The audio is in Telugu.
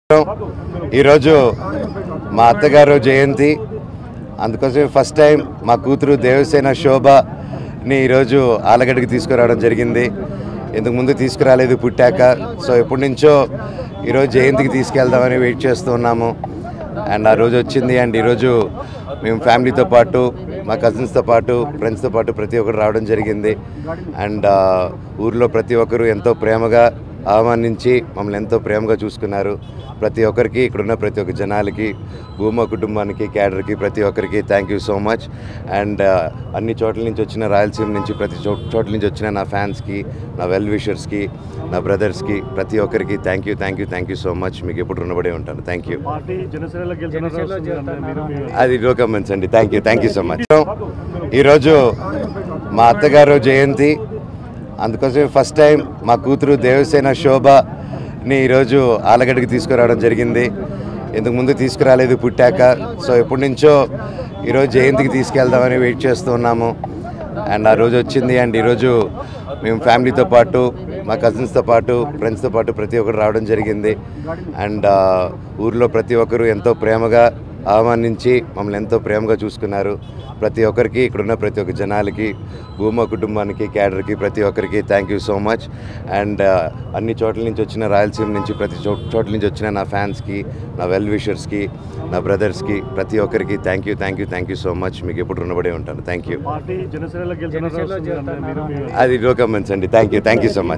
ఈరోజు మా అత్తగారు జయంతి, అందుకోసం ఫస్ట్ టైం మా కూతురు దేవసేన శోభని ఈరోజు ఆలగడ్డకి తీసుకురావడం జరిగింది. ఇంతకు ముందు తీసుకురాలేదు పుట్టాక. సో ఎప్పటి నుంచో ఈరోజు జయంతికి తీసుకెళ్దామని వెయిట్ చేస్తూ ఉన్నాము. అండ్ ఆ రోజు వచ్చింది. అండ్ ఈరోజు మేము ఫ్యామిలీతో పాటు, మా కజిన్స్తో పాటు, ఫ్రెండ్స్తో పాటు ప్రతి ఒక్కరు రావడం జరిగింది. అండ్ ఊర్లో ప్రతి ఒక్కరు ఎంతో ప్రేమగా ఆహ్వానించి మమ్మల్ని ఎంతో ప్రేమగా చూసుకున్నారు. ప్రతి ఒక్కరికి, ఇక్కడున్న ప్రతి ఒక్క జనాలకి, భూమా కుటుంబానికి, క్యాడర్కి, ప్రతి ఒక్కరికి thank you so much. And అన్ని చోట్ల నుంచి వచ్చిన, రాయలసీమ నుంచి ప్రతి చోట్ల నుంచి వచ్చిన నా ఫ్యాన్స్కి, నా వెల్ విషర్స్కి, నా బ్రదర్స్కి, ప్రతి ఒక్కరికి థ్యాంక్ యూ సో మచ్. మీకు ఎప్పుడు రుణపడే ఉంటాను. Thank you. అది లోకమెంట్స్ అండి. Thank you so much. ఈరోజు మా అత్తగారు జయంతి, అందుకోసం ఫస్ట్ టైం మా కూతురు దేవసేన శోభని ఈరోజు ఆలగడ్డకి తీసుకురావడం జరిగింది. ఇంతకు ముందు తీసుకురాలేదు పుట్టాక. సో ఎప్పటి నుంచో ఈరోజు జయంతికి తీసుకెళ్దామని వెయిట్ చేస్తూ ఉన్నాము. అండ్ ఆ రోజు వచ్చింది. అండ్ ఈరోజు మేము ఫ్యామిలీతో పాటు, మా కజిన్స్తో పాటు, ఫ్రెండ్స్తో పాటు ప్రతి ఒక్కరు రావడం జరిగింది. అండ్ ఊర్లో ప్రతి ఒక్కరు ఎంతో ప్రేమగా ఆహ్వానించి మమ్మల్ని ఎంతో ప్రేమగా చూసుకున్నారు. ప్రతి ఒక్కరికి, ఇక్కడున్న ప్రతి ఒక్క జనాలకి, భూమా కుటుంబానికి, క్యాడర్కి, ప్రతి ఒక్కరికి thank you so much. And అన్ని చోట్ల నుంచి వచ్చిన, రాయలసీమ నుంచి ప్రతి చోట్ల నుంచి వచ్చిన నా ఫ్యాన్స్కి, నా వెల్ విషర్స్కి, నా బ్రదర్స్కి, ప్రతి ఒక్కరికి థ్యాంక్ యూ సో మచ్. మీకు ఎప్పుడు రుణపడే ఉంటాను. Thank you. అది లోకమెంట్స్ అండి. Thank you so much.